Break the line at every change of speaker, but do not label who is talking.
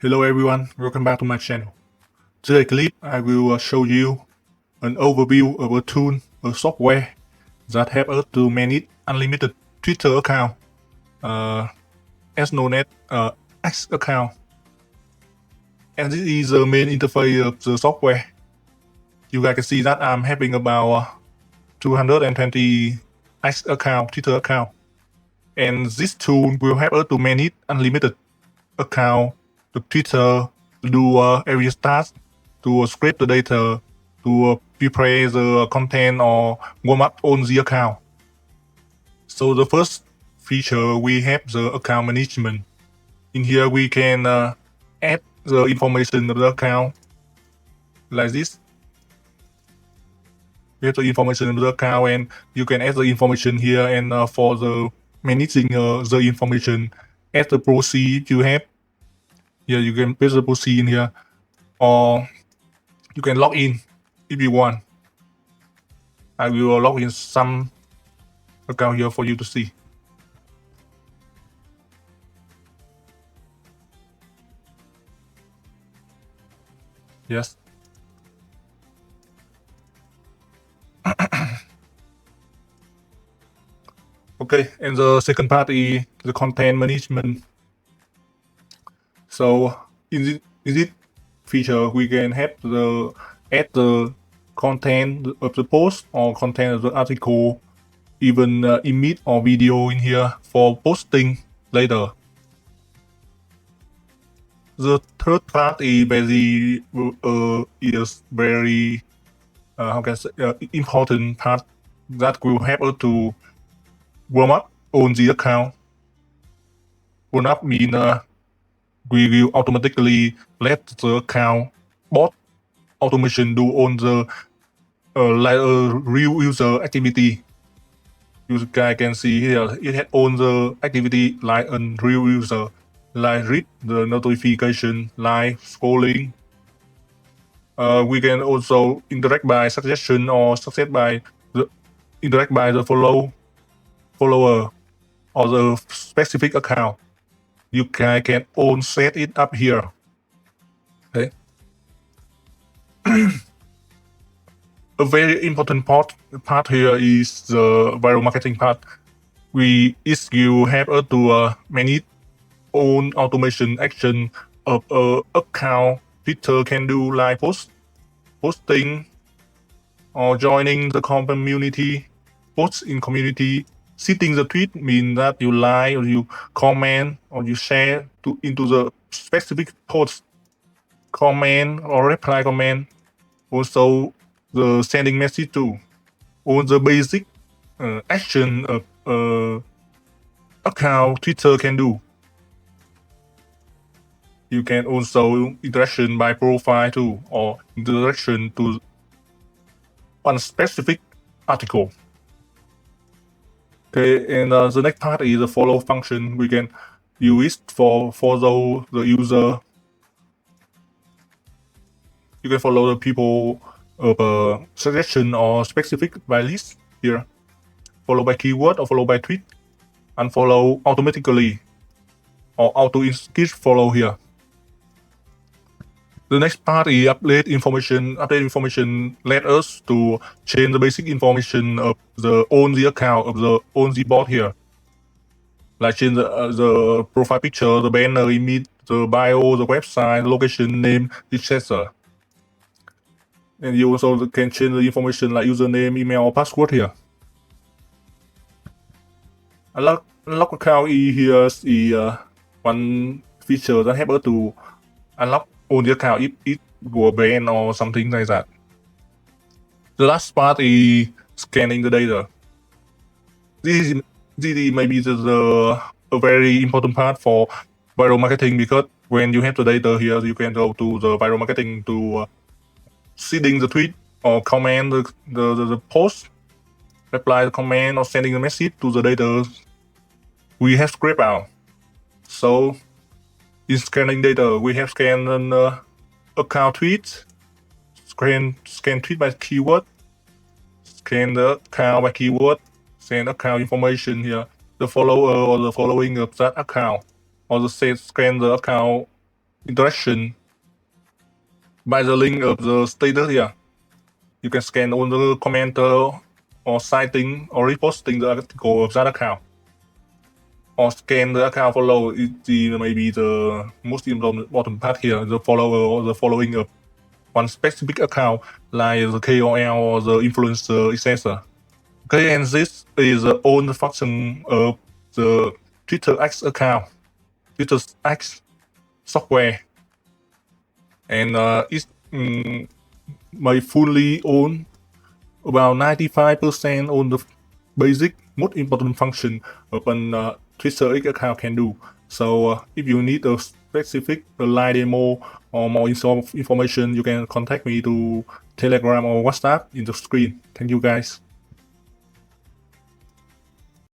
Hello everyone, welcome back to my channel. Today clip I will show you an overview of a tool, a software that helps us to manage unlimited Twitter account, as known as X account. And this is the main interface of the software. You guys can see that I'm having about 220 X account, Twitter account. And this tool will help us to manage unlimited account, the Twitter, to do various tasks, to scrape the data, to prepare the content or warm up on the account. So the first feature, we have the account management. In here we can add the information of the account like this. We have the information of the account and you can add the information here, and for the managing the information, add the proceed you have. Here you can paste the proceed in here, or you can log in if you want. I will log in some account here for you to see. Yes. Okay, and the second part is the content management. So in this feature, we can have the add the content of the post or content of the article, even image or video in here for posting later. The third part is very how can I say, important part that will help us to warm up on the account. Warm up means we will automatically let the account bot automation do on the like a real user activity. You guys can see here it had on the activity like a real user, like read the notification, like scrolling. We can also interact by suggestion or interact by the follower or the specific account. You can all set it up here. Okay. A very important part here is the viral marketing part. You have to manage own automation action of account Twitter can do, like posting or joining the community, post in community. Setting the tweet means that you like or you comment or you share into the specific post, comment or reply comment. Also the sending message to all the basic action of account Twitter can do. You can also interaction by profile too, or interaction to one specific article. Okay, and the next part is the follow function. We can use it for follow the user. You can follow the people of a suggestion or specific by list here. Follow by keyword or follow by tweet, and follow automatically or auto-skip follow here. The next part is update information. Update information let us to change the basic information of the on the account of the on the bot here, like change the profile picture, the banner image, the bio, the website, the location name, etc. And you also can change the information like username, email, or password here. Unlock account here is one feature that helps us to unlock on the account if it were banned or something like that. The last part is scanning the data. This is maybe a very important part for viral marketing, because when you have the data here, you can go to the viral marketing to seeding the tweet or comment the post, reply the comment, or sending a message to the data we have scraped out. So in scanning data, we have scanned an account tweet, scan tweet by keyword, scan the account by keyword, send account information here, the follower or the following of that account, or the scan the account interaction by the link of the status here. You can scan all the commenter or citing or reposting the article of that account. Or scan the account follow is maybe the most important part here, the follower or the following of one specific account like the KOL or the influencer, etc. Okay, and this is the own function of the Twitter X account, Twitter X software, and it's may fully own about 95% on the basic most important function of an Twitter X account can do. So if you need a specific live demo or more information, you can contact me to Telegram or WhatsApp in the screen. Thank you guys.